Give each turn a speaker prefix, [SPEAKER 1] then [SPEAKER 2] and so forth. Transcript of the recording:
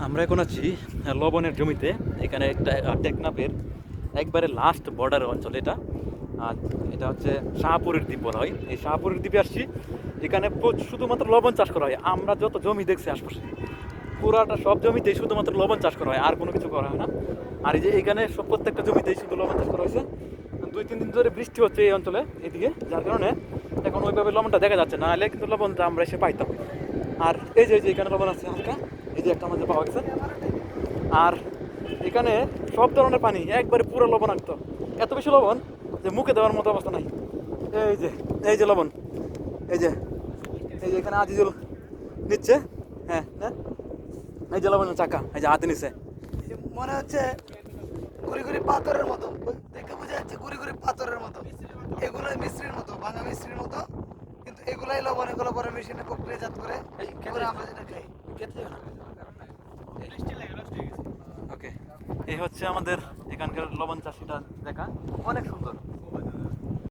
[SPEAKER 1] আমরা এখন আছি লবণের জমিতে। এখানে একটা টেকনাফের একবারে লাস্ট বর্ডার অঞ্চল এটা। আর এটা হচ্ছে শাহপুরের দ্বীপ বলা হয়। এই শাহপুরের দ্বীপে আসছি। এখানে শুধুমাত্র লবণ চাষ করা হয়। আমরা যত জমি দেখছি আশপাশে পুরাটা সব জমিতেই শুধুমাত্র লবণ চাষ করা হয়, আর কোনো কিছু করা হয় না। আর এই যে এখানে সব প্রত্যেকটা জমিতেই শুধু লবণ চাষ করা হয়েছে। 2-3 দিন ধরে বৃষ্টি হচ্ছে এই অঞ্চলে এদিকে, যার কারণে এখন ওইভাবে লবণটা দেখা যাচ্ছে না, হলে কিন্তু লবণটা আমরা এসে পাইতাম। আর এই যে এখানে লবণ আছে হালকা, এই যে একটা আমাদের পাওয়া গেছে। আর এখানে সব ধরনের পানি একবারে পুরো লবণাক্ত, এত বেশি লবণ যে মুখে দেওয়ার মতো অবস্থা নাই। এই যে এই যে লবণ, এই যে এই যে এখানে আজিজুল নিচ্ছে। হ্যাঁ হ্যাঁ, এই যে লবণের চাকা, এই যে হাতে নিচ্ছে।
[SPEAKER 2] মনে হচ্ছে গুড়ি গুড়ি পাথরের মতো, দেখে বোঝা যাচ্ছে গুড়ি গুড়ি পাথরের মতো। এগুলোই মিস্ত্রির মতো, ভাঙা মিস্ত্রির মতো, কিন্তু এগুলাই লবণ। এগুলো পরে মেশিনে প্রক্রিয়াজাত করে এগুলো আমরা যেটা খাই।
[SPEAKER 1] ওকে, এই হচ্ছে আমাদের এখানকার লবণ চাষিটা দেখা, অনেক সুন্দর।